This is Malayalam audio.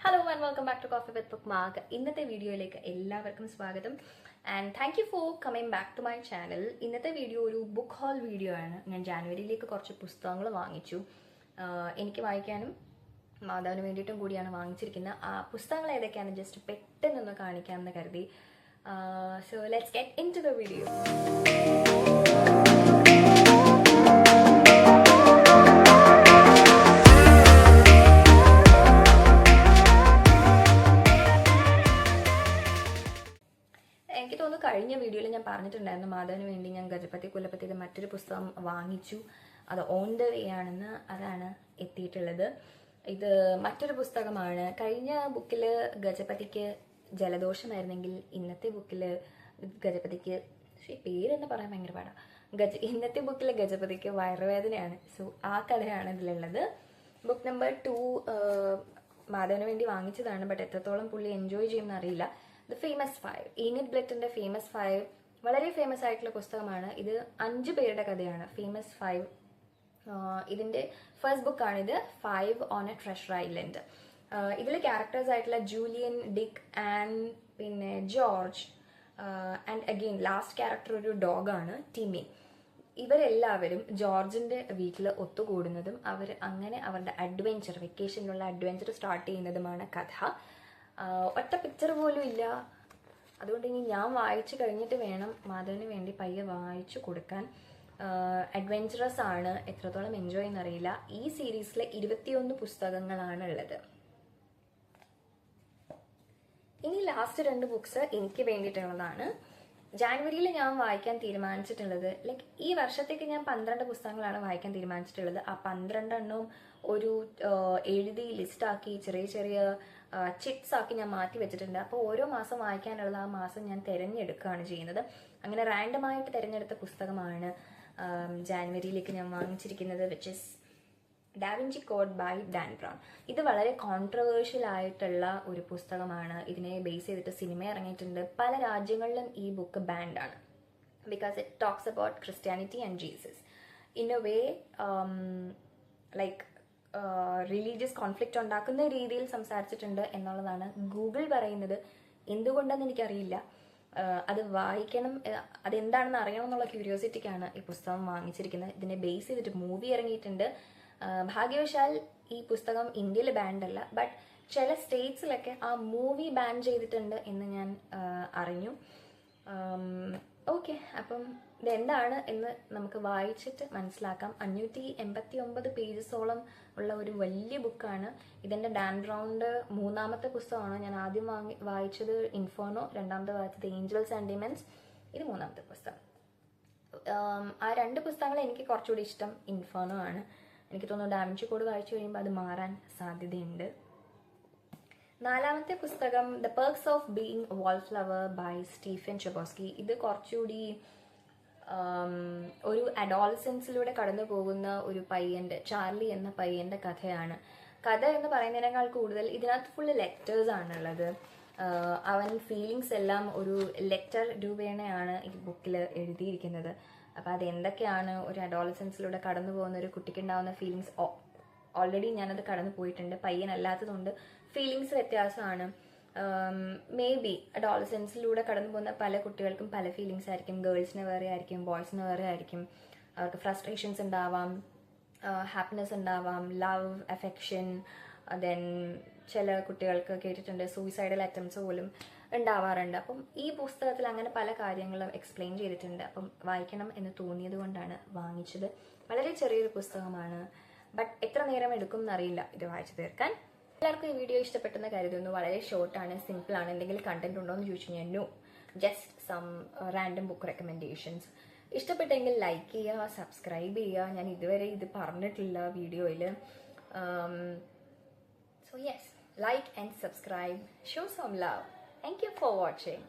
Hello and welcome back to Coffee with Bookmark. ഇന്നത്തെ വീഡിയോയിലേക്ക് എല്ലാവർക്കും സ്വാഗതം and thank you for coming back to my channel. ഇന്നത്തെ വീഡിയോ ഒരു ബുക്ക് ഹോൾ വീഡിയോ ആണ്. ഞാൻ ജാനുവരിയിലേക്ക് കുറച്ച് പുസ്തകങ്ങൾ വാങ്ങിച്ചു. എനിക്ക് വായിക്കാനും മാതാവിന് വേണ്ടിയിട്ടും കൂടിയാണ് വാങ്ങിച്ചിരിക്കുന്നത്. ആ പുസ്തകങ്ങൾ ഏതൊക്കെയാണ് ജസ്റ്റ് പെട്ടെന്നൊന്ന് കാണിക്കാമെന്ന് കരുതി. So let's get into the video. എനിക്ക് തോന്നുന്നു കഴിഞ്ഞ വീഡിയോയിൽ ഞാൻ പറഞ്ഞിട്ടുണ്ടായിരുന്നു മാധവന് വേണ്ടി ഞാൻ ഗജപതി കുലപതിയുടെ മറ്റൊരു പുസ്തകം വാങ്ങിച്ചു. അത് ഓൺ ദ വേ ആണെന്ന്. അതാണ് എത്തിയിട്ടുള്ളത്. ഇത് മറ്റൊരു പുസ്തകമാണ്. കഴിഞ്ഞ ബുക്കിൽ ഗജപതിക്ക് ജലദോഷമായിരുന്നെങ്കിൽ ഇന്നത്തെ ബുക്കിൽ ഗജപതിക്ക് പേരെന്ന് പറയാൻ ഭയങ്കര പാടാണ്. ഇന്നത്തെ ബുക്കിൽ ഗജപതിക്ക് വയറുവേദനയാണ്. സോ ആ കഥയാണ് ഇതിലുള്ളത്. ബുക്ക് നമ്പർ 2 മാധവന് വേണ്ടി വാങ്ങിച്ചതാണ്. ബട്ട് എത്രത്തോളം പുള്ളി എൻജോയ് ചെയ്യുമെന്ന് അറിയില്ല. ദ ഫേമസ് 5, ഈനിഡ് ബ്ലിറ്റിന്റെ ഫേമസ് 5 വളരെ ഫേമസ് ആയിട്ടുള്ള പുസ്തകമാണ്. ഇത് 5 പേരുടെ കഥയാണ്. ഫേമസ് 5 ഇതിന്റെ ഫസ്റ്റ് ബുക്കാണിത്. 5 ഓൺ എ ട്രഷർ ഐലൻഡ്. ഇതിൽ ക്യാരക്ടേഴ്സ് ആയിട്ടുള്ള ജൂലിയൻ, ഡിക്ക്, ആൻ, പിന്നെ George and again last character ഒരു ഡോഗാണ്, ടിമി. ഇവരെല്ലാവരും ജോർജിന്റെ വീട്ടിൽ ഒത്തുകൂടുന്നതും അവർ അങ്ങനെ അവരുടെ അഡ്വെഞ്ചർ, വെക്കേഷനിലുള്ള അഡ്വെഞ്ചർ സ്റ്റാർട്ട് ചെയ്യുന്നതുമാണ് കഥ. ഒറ്റ പിക്ചർ പോലും ഇല്ല. അതുകൊണ്ട് ഇനി ഞാൻ വായിച്ചു കഴിഞ്ഞിട്ട് വേണം മാധവന് വേണ്ടി പയ്യെ വായിച്ചു കൊടുക്കാൻ. അഡ്വെഞ്ചറസ് ആണ്. എത്രത്തോളം എൻജോയ് ചെയ്യുന്നറിയില്ല. ഈ സീരീസിലെ 21 പുസ്തകങ്ങളാണ് ഉള്ളത്. ഇനി ലാസ്റ്റ് 2 ബുക്സ് എനിക്ക് വേണ്ടിയിട്ടുള്ളതാണ്. ജാനുവരിയിൽ ഞാൻ വായിക്കാൻ തീരുമാനിച്ചിട്ടുള്ളത്, ലൈക്ക് ഈ വർഷത്തേക്ക് ഞാൻ 12 പുസ്തകങ്ങളാണ് വായിക്കാൻ തീരുമാനിച്ചിട്ടുള്ളത്. ആ 12 എണ്ണവും ഒരു എഴുതി ലിസ്റ്റാക്കി ചെറിയ ചെറിയ ചിറ്റ്സ് ആക്കി ഞാൻ മാറ്റി വെച്ചിട്ടുണ്ട്. അപ്പോൾ ഓരോ മാസം വായിക്കാനുള്ള ആ മാസം ഞാൻ തിരഞ്ഞെടുക്കുകയാണ് ചെയ്യുന്നത്. അങ്ങനെ റാൻഡമായിട്ട് തിരഞ്ഞെടുത്ത പുസ്തകമാണ് ജാനുവരിയിലേക്ക് ഞാൻ വാങ്ങിച്ചിരിക്കുന്നത്, which is Da Vinci Code by Dan Brown. ഇത് വളരെ കോൺട്രവേഴ്ഷ്യൽ ആയിട്ടുള്ള ഒരു പുസ്തകമാണ്. ഇതിനെ ബേസ് ചെയ്തിട്ട് സിനിമ ഇറങ്ങിയിട്ടുണ്ട്. പല രാജ്യങ്ങളിലും ഈ ബുക്ക് ബാൻഡ് ആണ്. Because it talks about Christianity and Jesus in a way like religious conflict ഉണ്ടാക്കുന്ന രീതിയിൽ സംസാരിച്ചിട്ടുണ്ട് എന്നുള്ളതാണ് ഗൂഗിൾ പറയുന്നത്. എന്തുകൊണ്ടെന്ന് എനിക്കറിയില്ല. അത് വായിക്കണം, അതെന്താണെന്ന് അറിയണം എന്നുള്ള ക്യൂരിയോസിറ്റിക്കാണ് ഈ പുസ്തകം വാങ്ങിച്ചിരിക്കുന്നത്. ഇതിനെ ബേസ് ചെയ്തിട്ട് മൂവി ഇറങ്ങിയിട്ടുണ്ട്. ഭാഗ്യവശാൽ ഈ പുസ്തകം ഇന്ത്യയിൽ ബാൻഡ് അല്ല, ബട്ട് ചില സ്റ്റേറ്റ്സിലൊക്കെ ആ മൂവി ബാൻ ചെയ്തിട്ടുണ്ട് എന്ന് ഞാൻ അറിഞ്ഞു. ഓക്കെ, അപ്പം ഇതെന്താണ് എന്ന് നമുക്ക് വായിച്ചിട്ട് മനസ്സിലാക്കാം. 589 പേജസോളം ഉള്ള ഒരു വലിയ ബുക്കാണ്. ഇതെൻ്റെ ഡാൻ ബ്രൗണിൻ്റെ 3ാമത്തെ പുസ്തകമാണ്. ഞാൻ ആദ്യം വായിച്ചത് ഇൻഫേർണോ, 2ാമത്തെ വായിച്ചത് ഏഞ്ചൽസ് ആൻഡ് ഡിമൻസ്, ഇത് 3ാമത്തെ പുസ്തകം. ആ 2 പുസ്തകങ്ങൾ എനിക്ക് കുറച്ചുകൂടി ഇഷ്ടം ഇൻഫേർണോ ആണ്. എനിക്ക് തോന്നുന്നു ഡാവിഞ്ചി കോഡ് വായിച്ചു കഴിയുമ്പോൾ അത് മാറാൻ സാധ്യതയുണ്ട്. 4ാമത്തെ പുസ്തകം the perks of being a wallflower by Stephen Chbosky. ഇത് കുറച്ചുകൂടി ഒരു അഡോളസൻസിലൂടെ കടന്നു പോകുന്ന ഒരു പയ്യൻ്റെ, ചാർലി എന്ന പയ്യൻ്റെ കഥയാണ്. കഥ എന്ന് പറയുന്നതിനേക്കാൾ കൂടുതൽ ഇതിനകത്ത് ഫുള്ള് ലെറ്റേഴ്സ് ആണുള്ളത്. അവൻ ഫീലിങ്സ് എല്ലാം ഒരു ലെറ്റർ രൂപേണയാണ് ഈ ബുക്കിൽ എഴുതിയിരിക്കുന്നത്. അപ്പം അതെന്തൊക്കെയാണ് ഒരു അഡോളസൻസിലൂടെ കടന്നു പോകുന്ന ഒരു കുട്ടിക്ക് ഉണ്ടാകുന്ന ഫീലിങ്സ്, ഓൾറെഡി ഞാനത് കടന്നു പോയിട്ടുണ്ട്. പയ്യനല്ലാത്തതുകൊണ്ട് ഫീലിങ്സ് വ്യത്യാസമാണ്. മേ ബി അഡോളസൻസിലൂടെ കടന്നു പോകുന്ന പല കുട്ടികൾക്കും പല ഫീലിങ്സ് ആയിരിക്കും. ഗേൾസിന് വേറെ ആയിരിക്കും, ബോയ്സിന് വേറെ ആയിരിക്കും. അവർക്ക് ഫ്രസ്ട്രേഷൻസ് ഉണ്ടാവാം, ഹാപ്പിനെസ് ഉണ്ടാവാം, ലവ്, അഫെക്ഷൻ. ദെൻ ചില കുട്ടികൾക്ക് കേട്ടിട്ടുണ്ട് സൂയിസൈഡൽ അറ്റംപ്റ്റ്സ് പോലും ഉണ്ടാവാറുണ്ട്. അപ്പം ഈ പുസ്തകത്തിൽ അങ്ങനെ പല കാര്യങ്ങളും എക്സ്പ്ലെയിൻ ചെയ്തിട്ടുണ്ട്. അപ്പം വായിക്കണം എന്ന് തോന്നിയത് കൊണ്ടാണ് വാങ്ങിച്ചത്. വളരെ ചെറിയൊരു പുസ്തകമാണ്, ബട്ട് എത്ര നേരം എടുക്കും എന്നറിയില്ല ഇത് വായിച്ചു തീർക്കാൻ. എല്ലാവർക്കും ഈ വീഡിയോ ഇഷ്ടപ്പെട്ടെന്ന് കരുതുന്നു. വളരെ ഷോർട്ടാണ്, സിമ്പിളാണ്. എന്തെങ്കിലും കണ്ടന്റ് ഉണ്ടോ എന്ന് ചോദിച്ചു കഴിഞ്ഞാൽ no, just some random book recommendations. ഇഷ്ടപ്പെട്ടെങ്കിൽ ലൈക്ക് ചെയ്യുക, സബ്സ്ക്രൈബ് ചെയ്യുക. ഞാൻ ഇതുവരെ ഇത് പറഞ്ഞിട്ടില്ല വീഡിയോയിൽ. So yes, like and subscribe, show some love. Thank you for watching.